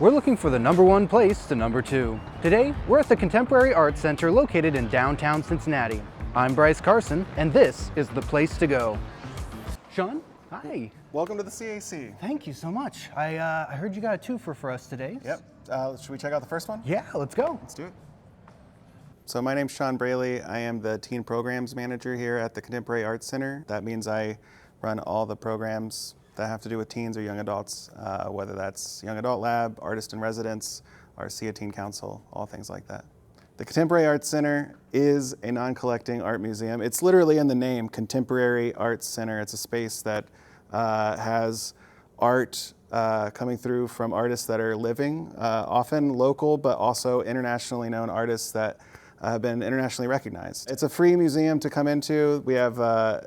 We're looking for the #1 place to #2. Today, we're at the Contemporary Arts Center located in downtown Cincinnati. I'm Bryce Carson, and this is the place to go. Shawn, hi. Welcome to the CAC. Thank you so much. I heard you got a twofer for us today. Yep. Should we check out the first one? Yeah, let's go. Let's do it. So my name's Shawn Braley. I am the Teen Programs Manager here at the Contemporary Arts Center. That means I run all the programs that have to do with teens or young adults, whether that's Young Adult Lab, Artist in Residence, our SIA Teen Council, all things like that. The Contemporary Arts Center is a non-collecting art museum. It's literally in the name, Contemporary Arts Center. It's a space that has art coming through from artists that are living, often local, but also internationally known artists that have been internationally recognized. It's a free museum to come into. We have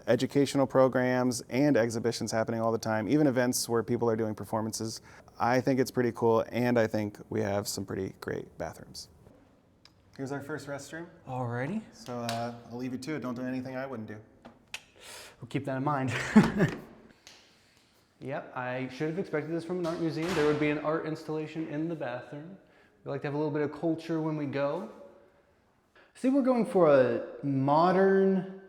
educational programs and exhibitions happening all the time, even events where people are doing performances. I think it's pretty cool, and I think we have some pretty great bathrooms. Here's our first restroom. Alrighty. So I'll leave you to it. Don't do anything I wouldn't do. We'll keep that in mind. Yep, I should have expected this from an art museum. There would be an art installation in the bathroom. We like to have a little bit of culture when we go. See, we're going for a modern,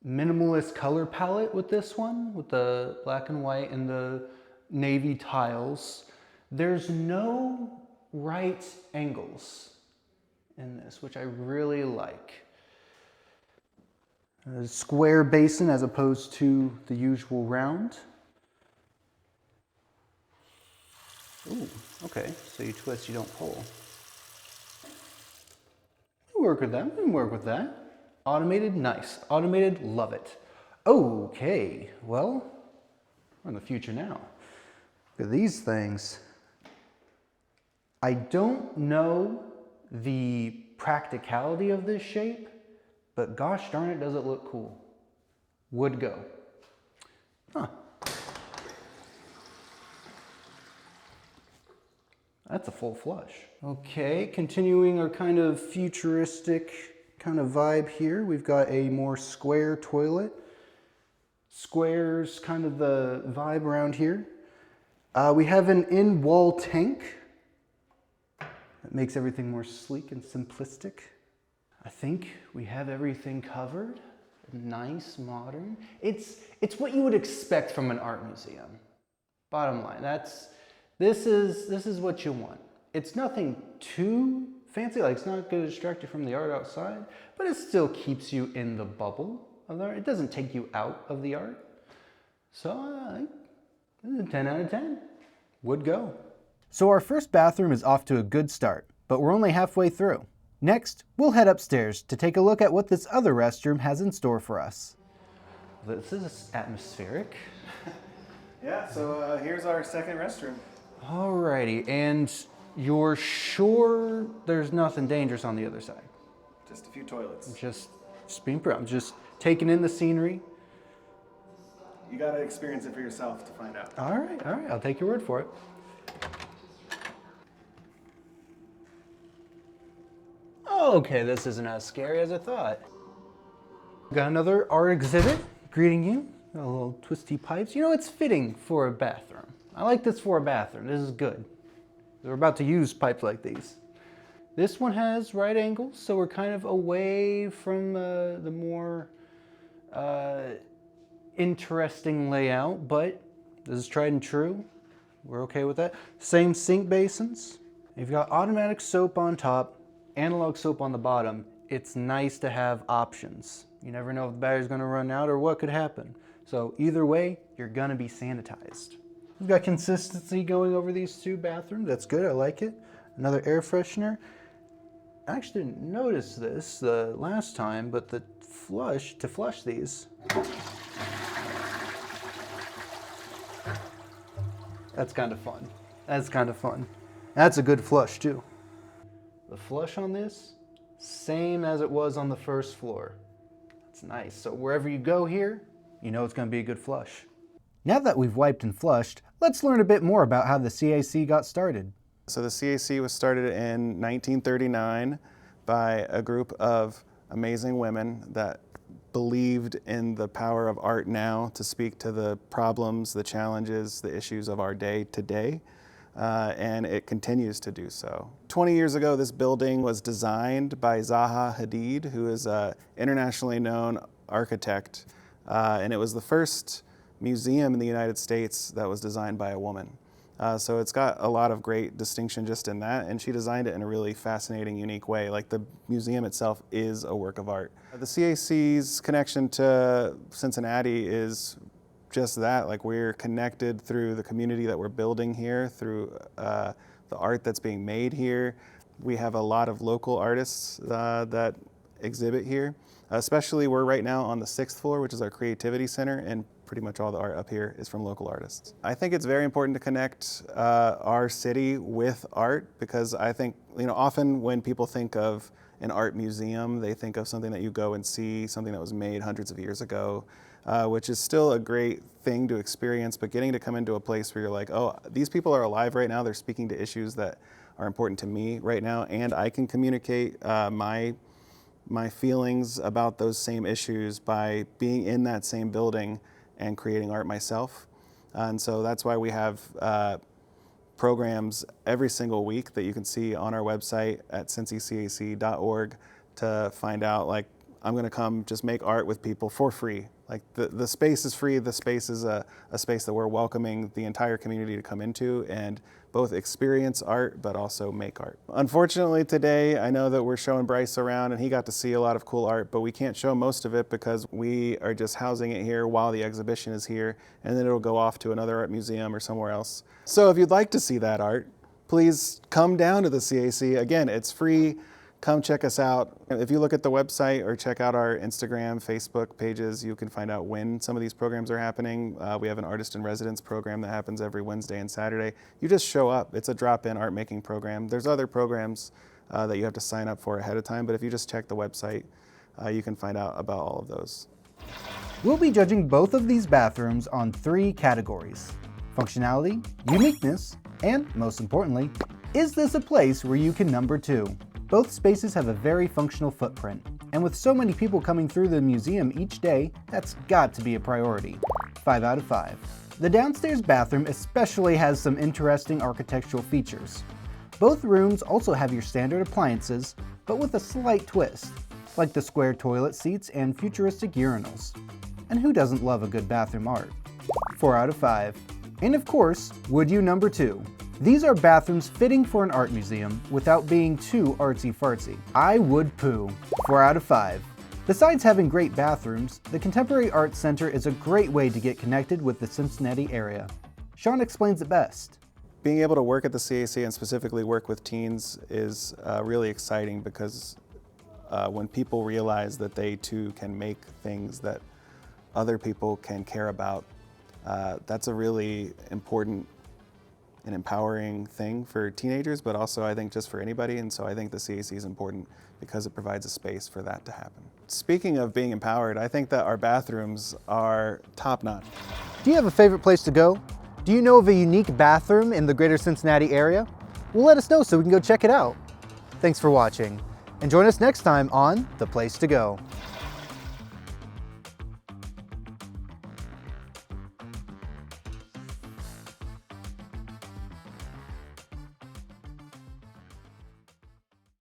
minimalist color palette with this one, with the black and white and the navy tiles. There's no right angles in this, which I really like. A square basin as opposed to the usual round. Ooh, okay, so you twist, you don't pull. Work with that, we can work with that. Automated, nice. Automated, love it. Okay, well, we're in the future now. Look at these things. I don't know the practicality of this shape, but gosh darn it, does it look cool. Would go. Huh. That's a full flush. Okay, continuing our kind of futuristic kind of vibe here. We've got a more square toilet. Squares kind of the vibe around here. We have an in-wall tank that makes everything more sleek and simplistic. I think we have everything covered. Nice, modern. It's what you would expect from an art museum. Bottom line, this is what you want. It's nothing too fancy, like it's not going to distract you from the art outside, but it still keeps you in the bubble of the art. It doesn't take you out of the art. So, this is a 10 out of 10. Would go. So our first bathroom is off to a good start, but we're only halfway through. Next, we'll head upstairs to take a look at what this other restroom has in store for us. This is atmospheric. Yeah, so here's our second restroom. Alrighty, and you're sure there's nothing dangerous on the other side? Just a few toilets. Just being proud, just taking in the scenery. You gotta experience it for yourself to find out. All right, I'll take your word for it. Okay, this isn't as scary as I thought. Got another art exhibit greeting you. Got a little twisty pipes. You know, it's fitting for a bathroom. I like this for a bathroom. This is good. We're about to use pipes like these. This one has right angles, so we're kind of away from the more interesting layout, but this is tried and true. We're okay with that. Same sink basins. You've got automatic soap on top, analog soap on the bottom. It's nice to have options. You never know if the battery's gonna run out or what could happen. So either way, you're gonna be sanitized. We've got consistency going over these two bathrooms. That's good, I like it. Another air freshener. I actually didn't notice this the last time, but the flush, to flush these, that's kind of fun. That's kind of fun. That's a good flush too. The flush on this, same as it was on the first floor. That's nice. So wherever you go here, you know it's gonna be a good flush. Now that we've wiped and flushed, let's learn a bit more about how the CAC got started. So the CAC was started in 1939 by a group of amazing women that believed in the power of art now to speak to the problems, the challenges, the issues of our day today. and it continues to do so. 20 years ago, this building was designed by Zaha Hadid, who is an internationally known architect, and it was the first museum in the United States that was designed by a woman. So it's got a lot of great distinction just in that, and she designed it in a really fascinating, unique way. Like, the museum itself is a work of art. The CAC's connection to Cincinnati is just that. Like, we're connected through the community that we're building here, through the art that's being made here. We have a lot of local artists that exhibit here. Especially, we're right now on the 6th floor, which is our creativity center, and pretty much all the art up here is from local artists. I think it's very important to connect our city with art, because I think, often when people think of an art museum, they think of something that you go and see, something that was made hundreds of years ago, which is still a great thing to experience, but getting to come into a place where you're like, oh, these people are alive right now, they're speaking to issues that are important to me right now, and I can communicate my feelings about those same issues by being in that same building and creating art myself. And so that's why we have programs every single week that you can see on our website at cincycac.org to find out, like, I'm gonna come just make art with people for free. Like, the space is free, the space is a space that we're welcoming the entire community to come into and both experience art, but also make art. Unfortunately today, I know that we're showing Bryce around and he got to see a lot of cool art, but we can't show most of it because we are just housing it here while the exhibition is here, and then it'll go off to another art museum or somewhere else. So if you'd like to see that art, please come down to the CAC. Again, it's free. Come check us out. If you look at the website or check out our Instagram, Facebook pages, you can find out when some of these programs are happening. We have an artist in residence program that happens every Wednesday and Saturday. You just show up. It's a drop-in art making program. There's other programs that you have to sign up for ahead of time, but if you just check the website, you can find out about all of those. We'll be judging both of these bathrooms on 3 categories: functionality, uniqueness, and most importantly, is this a place where you can number 2? Both spaces have a very functional footprint, and with so many people coming through the museum each day, that's got to be a priority. 5 out of 5. The downstairs bathroom especially has some interesting architectural features. Both rooms also have your standard appliances, but with a slight twist, like the square toilet seats and futuristic urinals. And who doesn't love a good bathroom art? 4 out of 5. And of course, would you number 2? These are bathrooms fitting for an art museum without being too artsy-fartsy. I would poo. 4 out of 5. Besides having great bathrooms, the Contemporary Arts Center is a great way to get connected with the Cincinnati area. Shawn explains it best. Being able to work at the CAC and specifically work with teens is really exciting, because when people realize that they too can make things that other people can care about, that's a really important an empowering thing for teenagers, but also I think just for anybody. And so I think the CAC is important because it provides a space for that to happen. Speaking of being empowered, I think that our bathrooms are top-notch. Do you have a favorite place to go? Do you know of a unique bathroom in the greater Cincinnati area? Well, let us know so we can go check it out. Thanks for watching, and join us next time on The Place to Go.